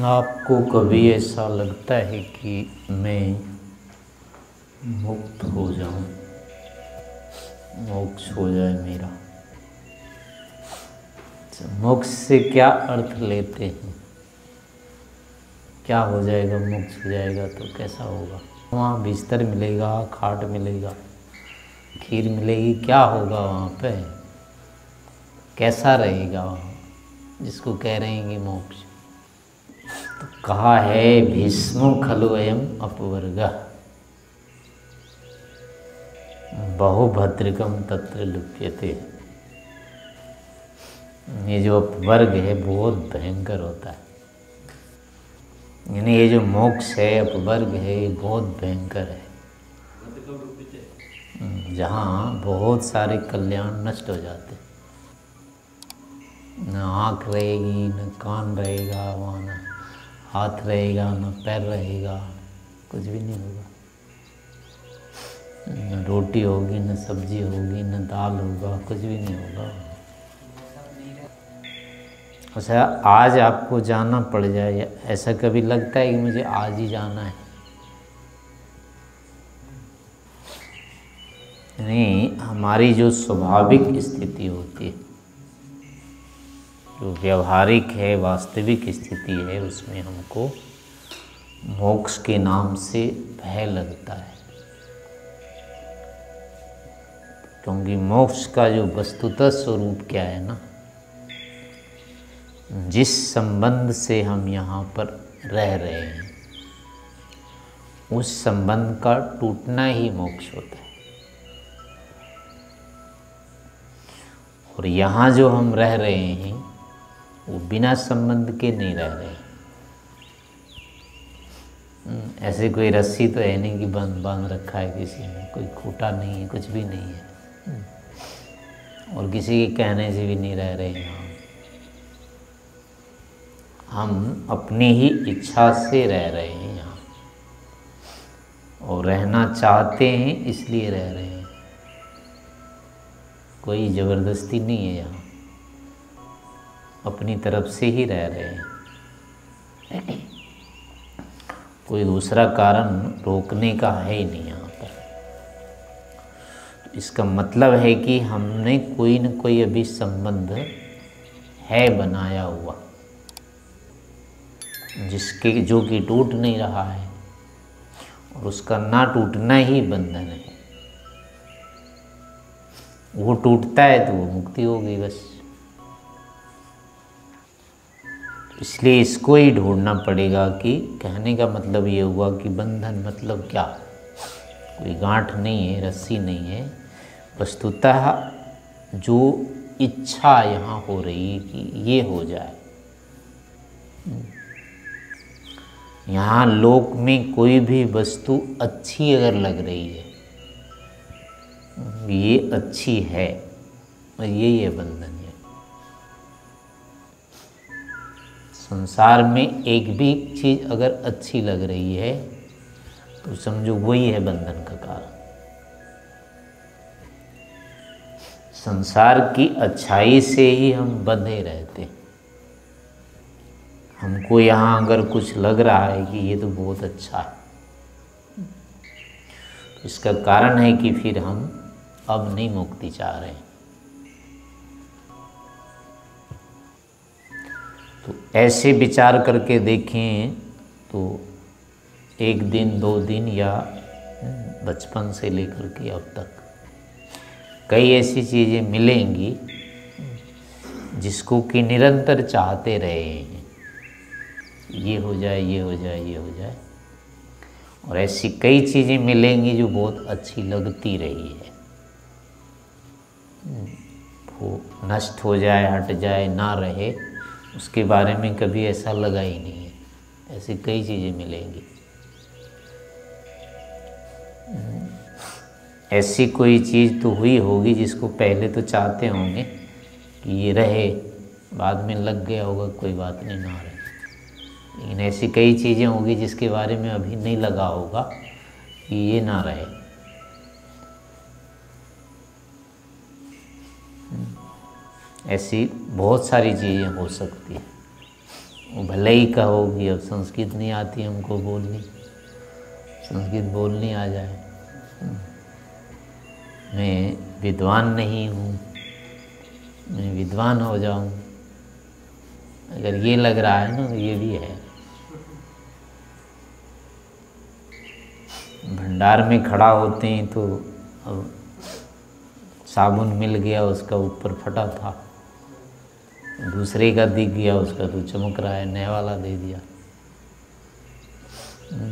आपको कभी ऐसा लगता है कि मैं मुक्त हो जाऊं, मोक्ष हो जाए मेरा? मोक्ष से क्या अर्थ लेते हैं? क्या हो जाएगा? मोक्ष हो जाएगा तो कैसा होगा? वहाँ बिस्तर मिलेगा, खाट मिलेगा, खीर मिलेगी, क्या होगा वहाँ पे? कैसा रहेगा वहाँ जिसको कह रहे हैं कि मोक्ष? तो कहा है भीष्मो खलु अयम अपवर्गः बहुभद्रकम तत्र लुप्यते। ये जो अपवर्ग है बहुत भयंकर होता है, यानी ये जो मोक्ष है, अपवर्ग है, ये बहुत भयंकर है, जहाँ बहुत सारे कल्याण नष्ट हो जाते। न आँख रहेगी, न कान रहेगा वहाँ, न हाथ रहेगा, न पैर रहेगा, कुछ भी नहीं होगा। न रोटी होगी, न सब्जी होगी, न दाल होगा, कुछ भी नहीं होगा। अच्छा, आज आपको जाना पड़ जाए, ऐसा कभी लगता है कि मुझे आज ही जाना है? नहीं, हमारी जो स्वाभाविक स्थिति होती है, जो व्यवहारिक है, वास्तविक स्थिति है, उसमें हमको मोक्ष के नाम से भय लगता है। क्योंकि मोक्ष का जो वस्तुतः स्वरूप क्या है ना, जिस संबंध से हम यहाँ पर रह रहे हैं, उस संबंध का टूटना ही मोक्ष होता है। और यहाँ जो हम रह रहे हैं वो बिना संबंध के नहीं रह रहे। ऐसे कोई रस्सी तो है नहीं कि बांध रखा है किसी ने, कोई खूंटा नहीं है, कुछ भी नहीं है, और किसी के कहने से भी नहीं रह रहे हैं। हम अपनी ही इच्छा से रह रहे हैं यहाँ, और रहना चाहते हैं इसलिए रह रहे हैं। कोई ज़बरदस्ती नहीं है यहाँ, अपनी तरफ से ही रह रहे हैं। कोई दूसरा कारण रोकने का है ही नहीं यहाँ पर। तो इसका मतलब है कि हमने कोई न कोई अभी संबंध है बनाया हुआ, जिसके जो कि टूट नहीं रहा है, और उसका ना टूटना ही बंधन है। वो टूटता है तो वो मुक्ति होगी बस। इसलिए इसको ही ढूंढना पड़ेगा कि कहने का मतलब ये हुआ कि बंधन मतलब क्या? कोई गांठ नहीं है, रस्सी नहीं है, वस्तुतः जो इच्छा यहाँ हो रही है कि ये हो जाए। यहाँ लोक में कोई भी वस्तु अच्छी अगर लग रही है, ये अच्छी है, और ये बंधन है। संसार में एक भी चीज़ अगर अच्छी लग रही है तो समझो वही है बंधन का कारण। संसार की अच्छाई से ही हम बंधे रहते हैं। हमको यहाँ अगर कुछ लग रहा है कि ये तो बहुत अच्छा है, तो इसका कारण है कि फिर हम अब नहीं मुक्ति चाह रहे हैं। तो ऐसे विचार करके देखें तो एक दिन, 2 दिन, या बचपन से लेकर के अब तक कई ऐसी चीज़ें मिलेंगी जिसको कि निरंतर चाहते रहे हैं, ये हो जाए, ये हो जाए, ये हो जाए। और ऐसी कई चीज़ें मिलेंगी जो बहुत अच्छी लगती रही है, वो नष्ट हो जाए, हट जाए, ना रहे, उसके बारे में कभी ऐसा लगा ही नहीं है। ऐसी कई चीज़ें मिलेंगी। ऐसी कोई चीज़ तो हुई होगी जिसको पहले तो चाहते होंगे कि ये रहे, बाद में लग गया होगा, कोई बात नहीं, ना रहे। लेकिन ऐसी कई चीज़ें होंगी जिसके बारे में अभी नहीं लगा होगा कि ये ना रहे। ऐसी बहुत सारी चीज़ें हो सकती हैं। वो भले ही कहोगी अब संस्कृत नहीं आती हमको बोलनी, संस्कृत बोलनी आ जाए, मैं विद्वान नहीं हूँ, मैं विद्वान हो जाऊँ, अगर ये लग रहा है ना तो ये भी है। भंडार में खड़ा होते हैं तो अब साबुन मिल गया, उसका ऊपर फटा था, दूसरे का दिख गया, उसका तो चमक रहा है, नया वाला दे दिया।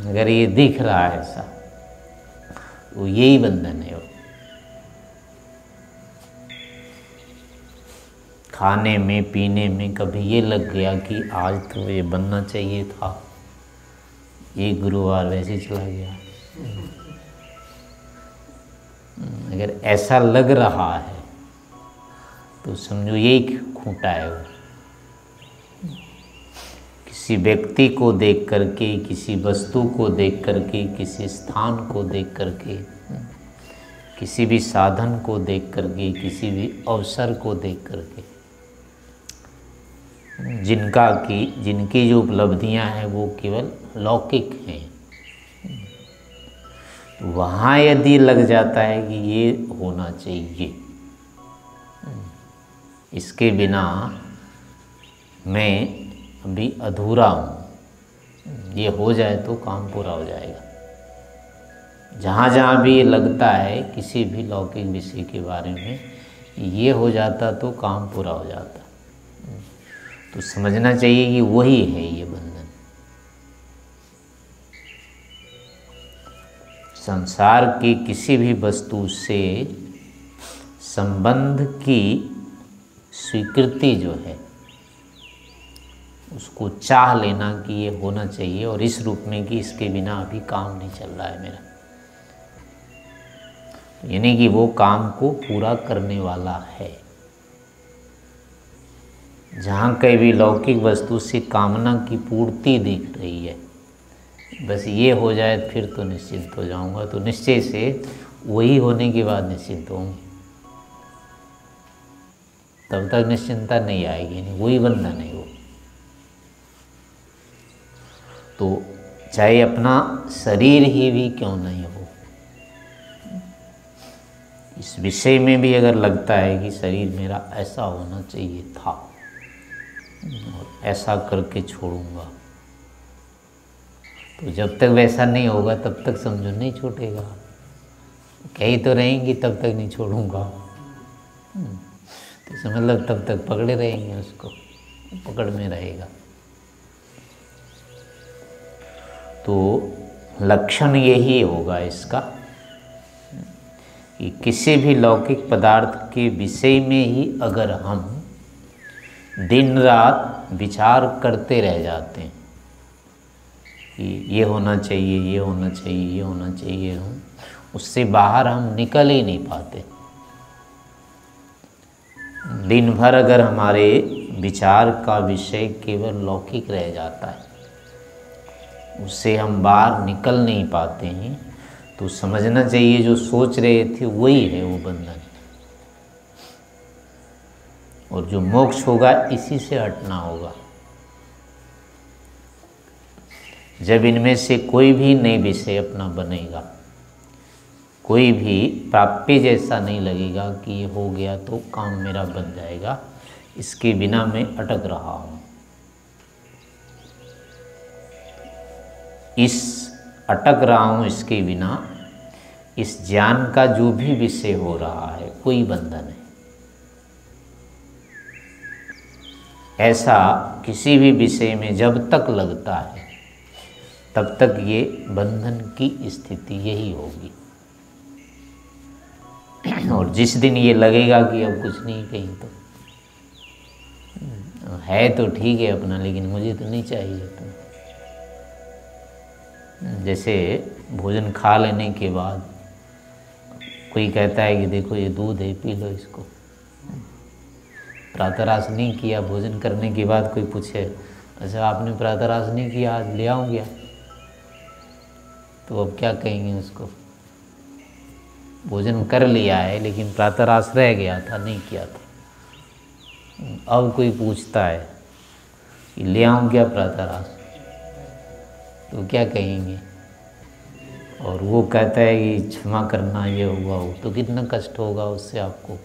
अगर ये दिख रहा है ऐसा, वो यही बंधन है। खाने में पीने में कभी ये लग गया कि आज तो ये बनना चाहिए था, ये गुरुवार वैसे चला गया। अगर ऐसा लग रहा है तो समझो यही खूंटा है वो। किसी व्यक्ति को देख करके, किसी वस्तु को देख करके, किसी स्थान को देख करके, किसी भी साधन को देख करके, किसी भी अवसर को देख करके, जिनकी जो उपलब्धियां हैं वो केवल लौकिक हैं, वहाँ यदि लग जाता है कि ये होना चाहिए, इसके बिना मैं अभी अधूरा हूँ, ये हो जाए तो काम पूरा हो जाएगा। जहाँ जहाँ भी ये लगता है किसी भी लौकिक विषय के बारे में, ये हो जाता तो काम पूरा हो जाता, तो समझना चाहिए कि वही है ये बंधन। संसार की किसी भी वस्तु से संबंध की स्वीकृति जो है, उसको चाह लेना कि ये होना चाहिए, और इस रूप में कि इसके बिना अभी काम नहीं चल रहा है मेरा, यानी कि वो काम को पूरा करने वाला है। जहाँ कहीं भी लौकिक वस्तु से कामना की पूर्ति दिख रही है, बस ये हो जाए फिर तो निश्चिंत हो जाऊंगा, तो निश्चय से वही होने के बाद निश्चिंत होंगे, तब तक निश्चिंता नहीं आएगी, नहीं वही बंधन है वो। तो चाहे अपना शरीर ही भी क्यों नहीं हो, इस विषय में भी अगर लगता है कि शरीर मेरा ऐसा होना चाहिए था और ऐसा करके छोड़ूंगा, तो जब तक वैसा नहीं होगा तब तक समझो नहीं छूटेगा। कहीं तो रहेंगी तब तक नहीं छोड़ूंगा, तो समझ लो तब तक पकड़े रहेंगे, उसको पकड़ में रहेगा। तो लक्षण यही होगा इसका कि किसी भी लौकिक पदार्थ के विषय में ही अगर हम दिन रात विचार करते रह जाते हैं कि ये होना चाहिए, ये होना चाहिए, ये होना चाहिए, उससे बाहर हम निकल ही नहीं पाते। दिन भर अगर हमारे विचार का विषय केवल लौकिक रह जाता है, उससे हम बाहर निकल नहीं पाते हैं, तो समझना चाहिए जो सोच रहे थे वही है वो बंधन, और जो मोक्ष होगा इसी से हटना होगा। जब इनमें से कोई भी नए विषय अपना बनेगा, कोई भी प्राप्य जैसा नहीं लगेगा कि ये हो गया तो काम मेरा बन जाएगा, इसके बिना मैं अटक रहा हूँ, इस अटक रहा हूँ इसके बिना, इस ज्ञान का जो भी विषय हो रहा है कोई बंधन है। ऐसा किसी भी विषय में जब तक लगता है तब तक ये बंधन की स्थिति यही होगी, और जिस दिन ये लगेगा कि अब कुछ नहीं, कहीं तो है तो ठीक है अपना, लेकिन मुझे तो नहीं चाहिए, तो जैसे भोजन खा लेने के बाद कोई कहता है कि देखो ये दूध है, पी लो इसको। प्रातराश नहीं किया, भोजन करने के बाद कोई पूछे अच्छा आपने प्रातराश नहीं किया, आज ले आऊँ क्या, तो अब क्या कहेंगे उसको? भोजन कर लिया है लेकिन प्रातराश रह गया था, नहीं किया था। अब कोई पूछता है कि ले आऊँ क्या प्रातराश, तो क्या कहेंगे। और वो कहता है कि क्षमा करना, ये होगा वो, तो कितना कष्ट होगा उससे आपको।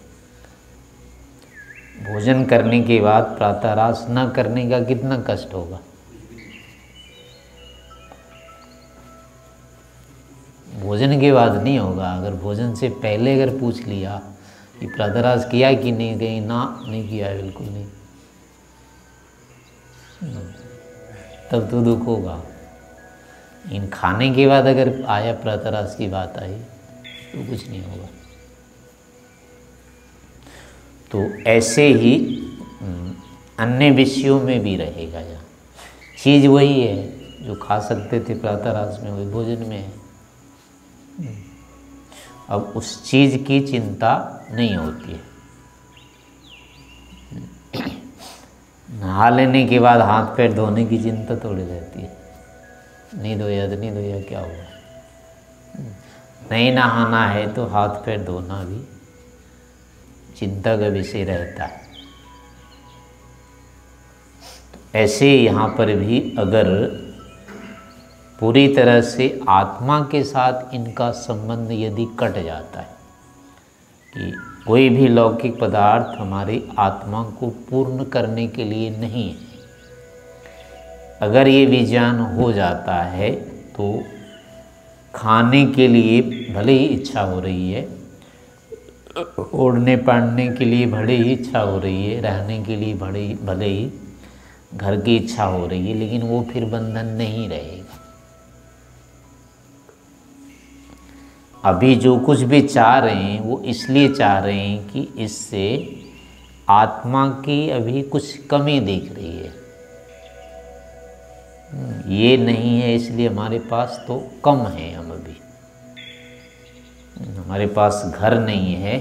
भोजन करने के बाद प्रातराश न करने का कितना कष्ट होगा। भोजन के बाद नहीं होगा, अगर भोजन से पहले अगर पूछ लिया कि प्रातराश किया कि नहीं, कहीं ना नहीं किया, बिल्कुल नहीं, तब तो दुख होगा। इन खाने के बाद अगर आया प्रातराश की बात आई तो कुछ नहीं होगा। तो ऐसे ही अन्य विषयों में भी रहेगा। यहाँ चीज़ वही है जो खा सकते थे प्रातराश में, वही भोजन में है। अब उस चीज़ की चिंता नहीं होती है। नहा लेने के बाद हाथ पैर धोने की चिंता थोड़ी रहती है, नहीं धोया तो नहीं धोया, क्या हुआ। नहीं नहाना है तो हाथ पैर धोना भी चिंता का विषय रहता है। ऐसे यहाँ पर भी अगर पूरी तरह से आत्मा के साथ इनका संबंध यदि कट जाता है कि कोई भी लौकिक पदार्थ हमारी आत्मा को पूर्ण करने के लिए नहीं है, अगर ये विज्ञान हो जाता है तो खाने के लिए भले ही इच्छा हो रही है, ओढ़ने पहनने के लिए भले ही इच्छा हो रही है, रहने के लिए भले ही घर की इच्छा हो रही है, लेकिन वो फिर बंधन नहीं रहेगा। अभी जो कुछ भी चाह रहे हैं वो इसलिए चाह रहे हैं कि इससे आत्मा की अभी कुछ कमी दिख रही है। ये नहीं है इसलिए हमारे पास तो कम है, हम अभी हमारे पास घर नहीं है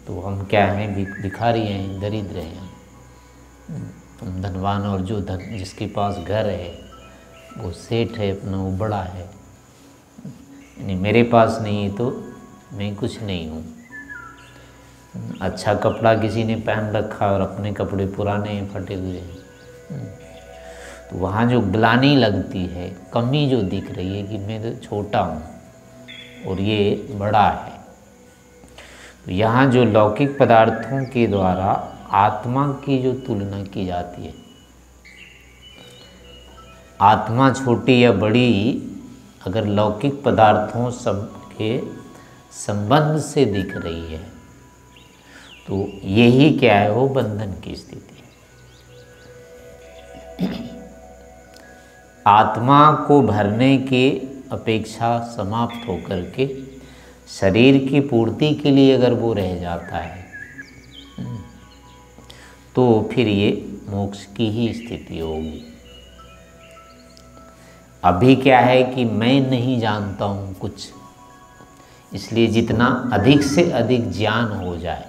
तो हम क्या हैं, भिखारी हैं, दरिद्र हैं। हम धनवान, और जो धन जिसके पास घर है वो सेठ है अपना, वो बड़ा है। यानी मेरे पास नहीं है तो मैं कुछ नहीं हूँ। अच्छा कपड़ा किसी ने पहन रखा और अपने कपड़े पुराने हैं, फटे हुए हैं, तो वहाँ जो ग्लानि लगती है, कमी जो दिख रही है कि मैं तो छोटा हूँ और ये बड़ा है। तो यहाँ जो लौकिक पदार्थों के द्वारा आत्मा की जो तुलना की जाती है, आत्मा छोटी या बड़ी अगर लौकिक पदार्थों सब के संबंध से दिख रही है तो यही क्या है, वो बंधन की स्थिति है। आत्मा को भरने की अपेक्षा समाप्त होकर के शरीर की पूर्ति के लिए अगर वो रह जाता है तो फिर ये मोक्ष की ही स्थिति होगी। अभी क्या है कि मैं नहीं जानता हूँ कुछ, इसलिए जितना अधिक से अधिक ज्ञान हो जाए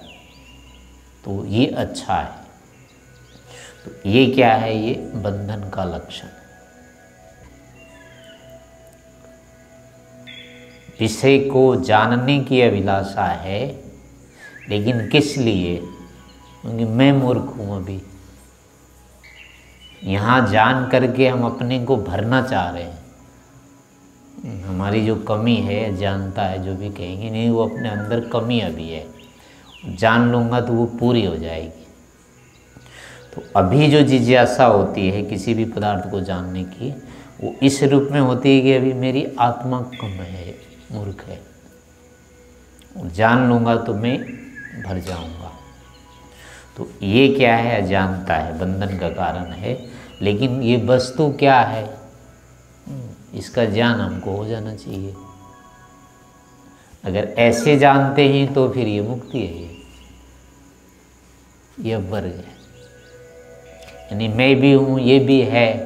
तो ये अच्छा है। तो ये क्या है, ये बंधन का लक्षण है। विषय को जानने की अभिलाषा है, लेकिन किस लिए, क्योंकि मैं मूर्ख हूँ। अभी यहाँ जान करके हम अपने को भरना चाह रहे हैं। हमारी जो कमी है, जानता है जो भी कहेंगे, नहीं वो अपने अंदर कमी अभी है, जान लूँगा तो वो पूरी हो जाएगी। तो अभी जो जिज्ञासा होती है किसी भी पदार्थ को जानने की, वो इस रूप में होती है कि अभी मेरी आत्मा कम है, मूर्ख है, जान लूँगा तो मैं भर जाऊँगा। तो ये क्या है, अजानता है, बंधन का कारण है। लेकिन ये वस्तु क्या है, इसका ज्ञान हमको हो जाना चाहिए। अगर ऐसे जानते हैं तो फिर ये मुक्ति है, ये वर्ग है। यानी मैं भी हूँ, ये भी है,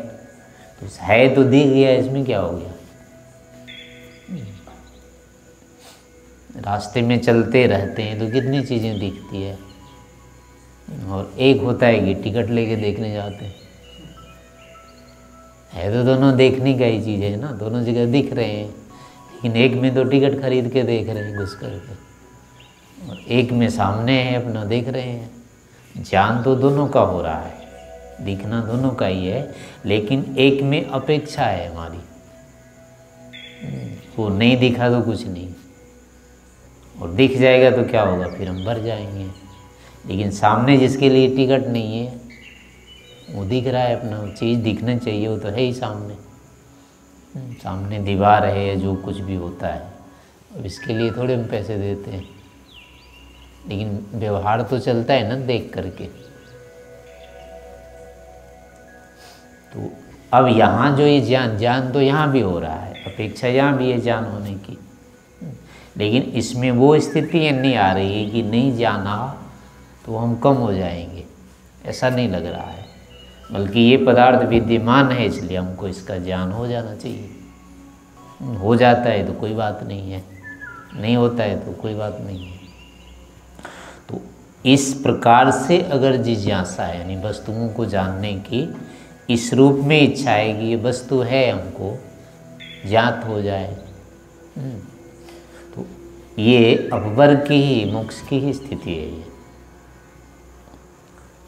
तो है तो दिख गया, इसमें क्या हो गया। रास्ते में चलते रहते हैं तो कितनी चीज़ें दिखती है, और एक होता है कि टिकट लेके देखने जाते हैं। है तो दोनों देखने का ही चीज़ है ना, दोनों जगह दिख रहे हैं, लेकिन एक में तो टिकट खरीद के देख रहे हैं घुस करके, और एक में सामने है अपना देख रहे हैं। ज्ञान तो दोनों का हो रहा है, दिखना दोनों का ही है, लेकिन एक में अपेक्षा है हमारी। वो नहीं दिखा तो कुछ नहीं, और दिख जाएगा तो क्या होगा, फिर हम भर जाएंगे। लेकिन सामने जिसके लिए टिकट नहीं है, वो दिख रहा है, अपना चीज़ दिखना चाहिए, वो तो है ही सामने। सामने दीवार है या जो कुछ भी होता है, अब इसके लिए थोड़े हम पैसे देते हैं, लेकिन व्यवहार तो चलता है ना देख करके। तो अब यहाँ जो ये ज्ञान तो यहाँ भी हो रहा है, अपेक्षा यहाँ भी है ज्ञान होने की, लेकिन इसमें वो स्थिति नहीं आ रही है कि नहीं जाना तो हम कम हो जाएंगे, ऐसा नहीं लग रहा है। बल्कि ये पदार्थ विद्यमान है, इसलिए हमको इसका ज्ञान हो जाना चाहिए। हो जाता है तो कोई बात नहीं है, नहीं होता है तो कोई बात नहीं है। तो इस प्रकार से अगर जिज्ञासा है, यानी वस्तुओं को जानने की इस रूप में इच्छा है कि ये वस्तु है, हमको ज्ञात हो जाए, तो ये अपवर्ग की ही, मोक्ष की ही स्थिति है ये।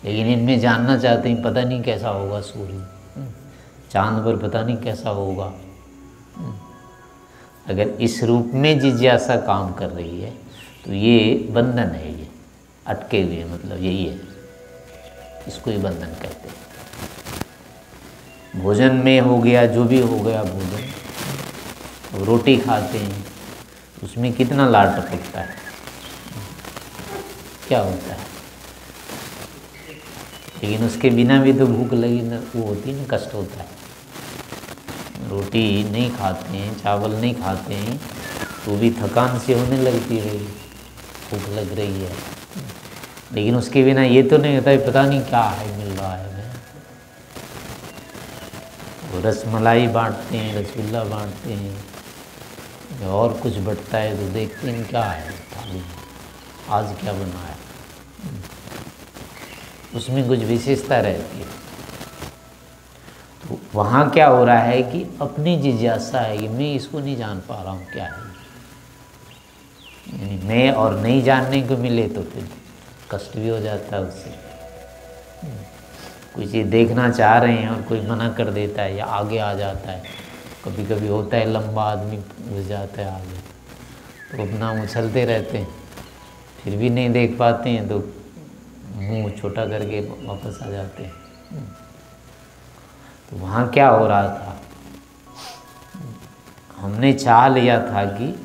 लेकिन इनमें जानना चाहते हैं, पता नहीं कैसा होगा सूर्य, चांद पर पता नहीं कैसा होगा। अगर इस रूप में जिज्ञासा काम कर रही है तो ये बंधन है, ये अटके हुए, मतलब यही है, इसको ही बंधन कहते हैं। भोजन में हो गया, जो भी हो गया भोजन, तो रोटी खाते हैं, उसमें कितना लार टपकता है, क्या होता है, लेकिन उसके बिना भी तो भूख लगी ना, वो होती ना, कष्ट होता है। रोटी नहीं खाते हैं, चावल नहीं खाते हैं, तो भी थकान से होने लगती है, भूख लग रही है, लेकिन उसके बिना ये तो नहीं होता है पता नहीं क्या है मिल रहा है। वो रसमलाई बांटते हैं, रसगुल्ला बांटते हैं, और कुछ बटता है तो देखते हैं क्या है थाली में, आज क्या बना है, उसमें कुछ विशेषता रहती है। तो वहाँ क्या हो रहा है कि अपनी जिज्ञासा है कि मैं इसको नहीं जान पा रहा हूँ क्या है, यानी मैं और नहीं जानने को मिले तो फिर कष्ट भी हो जाता है उससे। कोई चीज़ देखना चाह रहे हैं और कोई मना कर देता है या आगे आ जाता है, कभी कभी होता है लंबा आदमी घुस जाता है आगे, तो अपना उछलते रहते हैं, फिर भी नहीं देख पाते हैं तो मुंह छोटा करके वापस आ जाते हैं। तो वहाँ क्या हो रहा था, हमने चाह लिया था कि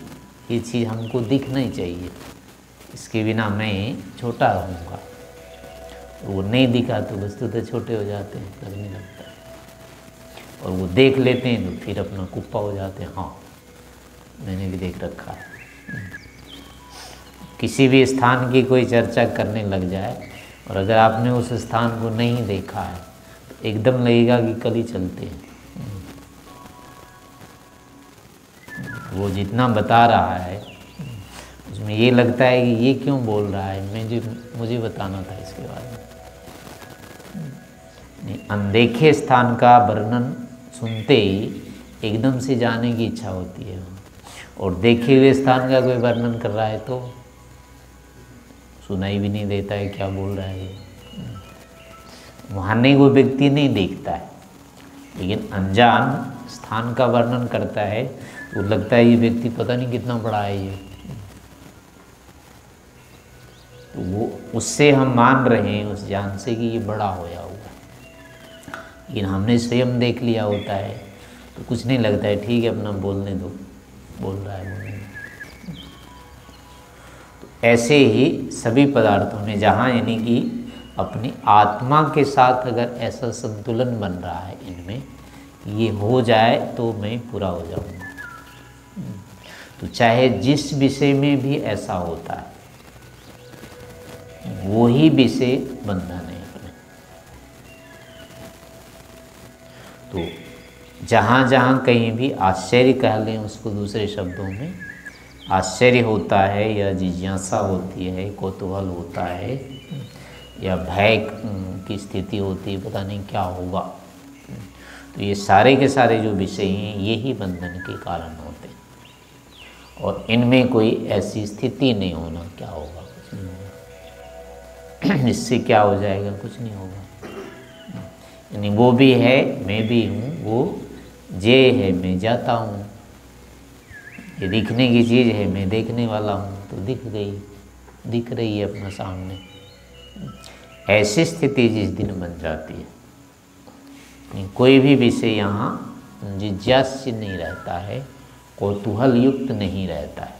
ये चीज़ हमको दिखना ही चाहिए, इसके बिना मैं छोटा रहूँगा। वो नहीं दिखा तो वस्तु तो छोटे हो जाते हैं, लगने लगता है, और वो देख लेते हैं तो फिर अपना कुप्पा हो जाते हैं, हाँ मैंने भी देख रखा है। किसी भी स्थान की कोई चर्चा करने लग जाए और अगर आपने उस स्थान को नहीं देखा है तो एकदम लगेगा कि कल ही चलते हैं। वो जितना बता रहा है उसमें ये लगता है कि ये क्यों बोल रहा है, मुझे बताना था इसके बारे में। अनदेखे स्थान का वर्णन सुनते ही एकदम से जाने की इच्छा होती है, और देखे हुए स्थान का कोई वर्णन कर रहा है तो सुनाई भी नहीं देता है क्या बोल रहा है। वहाँ नहीं, वो व्यक्ति नहीं देखता है, लेकिन अनजान स्थान का वर्णन करता है तो लगता है ये व्यक्ति पता नहीं कितना बड़ा है ये, तो वो उससे हम मान रहे हैं उस ज्ञान से कि ये बड़ा होया हुआ, लेकिन हमने स्वयं देख लिया होता है तो कुछ नहीं लगता है, ठीक है अपना बोलने दो, बोल रहा है बोलने दो। तो ऐसे ही सभी पदार्थों में जहाँ यानी कि अपनी आत्मा के साथ अगर ऐसा संतुलन बन रहा है, इनमें ये हो जाए तो मैं पूरा हो जाऊंगा। तो चाहे जिस विषय में भी ऐसा होता है वो ही विषय बंधन है अपने। तो जहाँ जहाँ कहीं भी आश्चर्य कह लें उसको दूसरे शब्दों में, आश्चर्य होता है या जिज्ञासा होती है, कौतूहल होता है या भय की स्थिति होती है, पता नहीं क्या होगा, तो ये सारे के सारे जो विषय हैं ये ही बंधन के कारण होते हैं। और इनमें कोई ऐसी स्थिति नहीं होना, क्या होगा कुछ नहीं होगा, इससे क्या हो जाएगा कुछ नहीं होगा। यानी वो भी है, मैं भी हूँ, वो जे है, मैं जाता हूँ। ये दिखने की चीज़ है, मैं देखने वाला हूँ, तो दिख गई, दिख रही है अपना सामने। ऐसी स्थिति जिस दिन बन जाती है, कोई भी विषय यहाँ जिज्ञास्य नहीं रहता है, कौतूहल युक्त नहीं रहता है।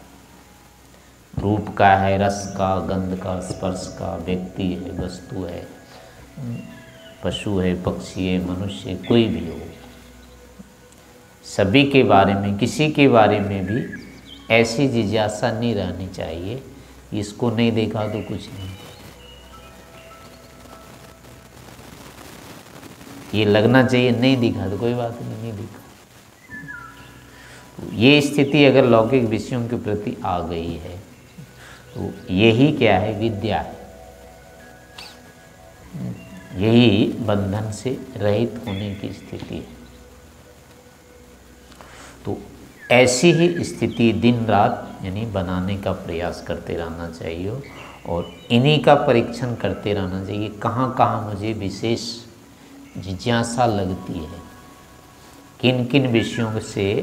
रूप का है, रस का, गंध का, स्पर्श का, व्यक्ति है, वस्तु है, पशु है, पक्षी है, मनुष्य, कोई भी हो, सभी के बारे में, किसी के बारे में भी ऐसी जिज्ञासा नहीं रहनी चाहिए, इसको नहीं देखा तो कुछ नहीं, ये लगना चाहिए नहीं दिखा तो कोई बात नहीं, नहीं दिखा। तो ये स्थिति अगर लौकिक विषयों के प्रति आ गई है तो यही क्या है, विद्या है। यही बंधन से रहित होने की स्थिति है। तो ऐसी ही स्थिति दिन रात यानी बनाने का प्रयास करते रहना चाहिए और इन्हीं का परीक्षण करते रहना चाहिए, कहाँ कहाँ मुझे विशेष जिज्ञासा लगती है, किन किन विषयों से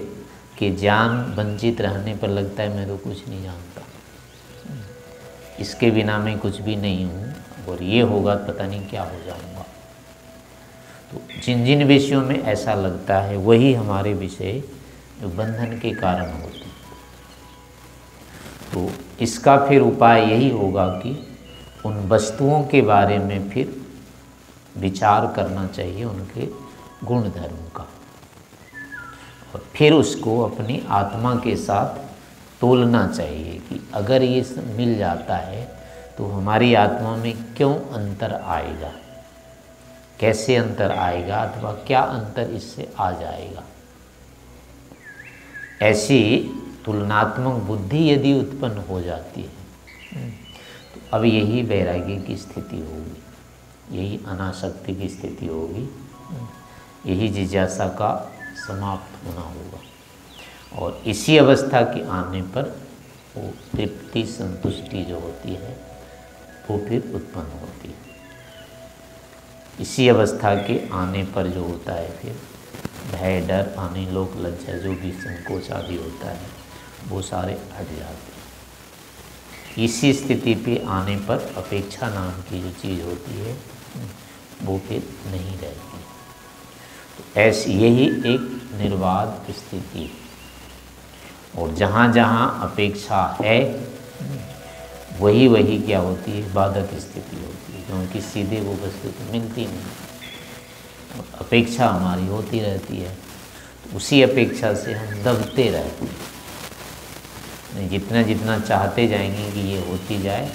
के ज्ञान वंचित रहने पर लगता है मैं तो कुछ नहीं जानता, इसके बिना मैं कुछ भी नहीं हूँ, और ये होगा पता नहीं क्या हो जाऊँगा। तो जिन जिन विषयों में ऐसा लगता है वही हमारे विषय जो बंधन के कारण होते हैं। तो इसका फिर उपाय यही होगा कि उन वस्तुओं के बारे में फिर विचार करना चाहिए, उनके गुण धर्म का, और फिर उसको अपनी आत्मा के साथ तोलना चाहिए कि अगर ये मिल जाता है तो हमारी आत्मा में क्यों अंतर आएगा, कैसे अंतर आएगा, अथवा क्या अंतर इससे आ जाएगा। ऐसी तुलनात्मक बुद्धि यदि उत्पन्न हो जाती है तो अब यही वैराग्य की स्थिति होगी, यही अनासक्ति की स्थिति होगी, यही जिज्ञासा का समाप्त होना होगा। और इसी अवस्था के आने पर वो तृप्ति, संतुष्टि जो होती है वो फिर उत्पन्न होती है। इसी अवस्था के आने पर जो होता है फिर भय, डर, आने, लोक लज्जा, जो भी संकोच आदि होता है वो सारे हट जाते हैं। इसी स्थिति पे आने पर अपेक्षा नाम की जो चीज़ होती है वो फिर नहीं रहती। तो ऐसी यही एक निर्वाध स्थिति है। और जहाँ जहाँ अपेक्षा है वही वही क्या होती है, बाधक स्थिति होती है, क्योंकि सीधे वो वस्तु तो मिलती नहीं। और अपेक्षा हमारी होती रहती है, तो उसी अपेक्षा से हम दबते रहते हैं। जितना जितना चाहते जाएंगे कि ये होती जाए,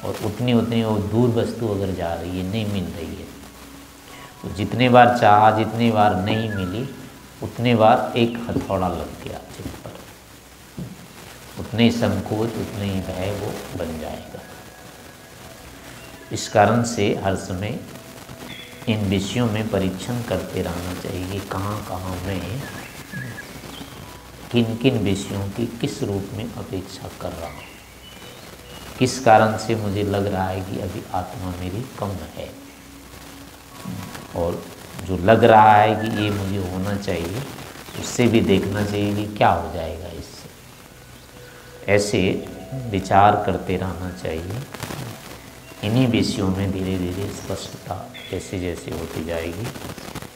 और उतनी उतनी वो दूर वस्तु अगर जा रही है, नहीं मिल रही है, तो जितने बार चाहा, जितनी बार नहीं मिली, उतने बार एक हथौड़ा लग गया चित्त पर, उतने ही संकोच, उतने ही भय वो बन जाएगा। इस कारण से हर समय इन विषयों में परीक्षण करते रहना चाहिए, कहाँ कहाँ मैं किन किन विषयों की किस रूप में अपेक्षा कर रहा हूँ, किस कारण से मुझे लग रहा है कि अभी आत्मा मेरी कम है, और जो लग रहा है कि ये मुझे होना चाहिए उससे भी देखना चाहिए कि क्या हो जाएगा इससे। ऐसे विचार करते रहना चाहिए। इन्हीं विषयों में धीरे धीरे स्पष्टता जैसे जैसे होती जाएगी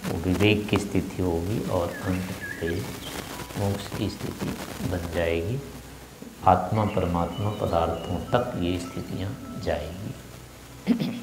वो विवेक की स्थिति होगी, और अंत में मोक्ष की स्थिति बन जाएगी। आत्मा परमात्मा पदार्थों तक ये स्थितियाँ जाएगी।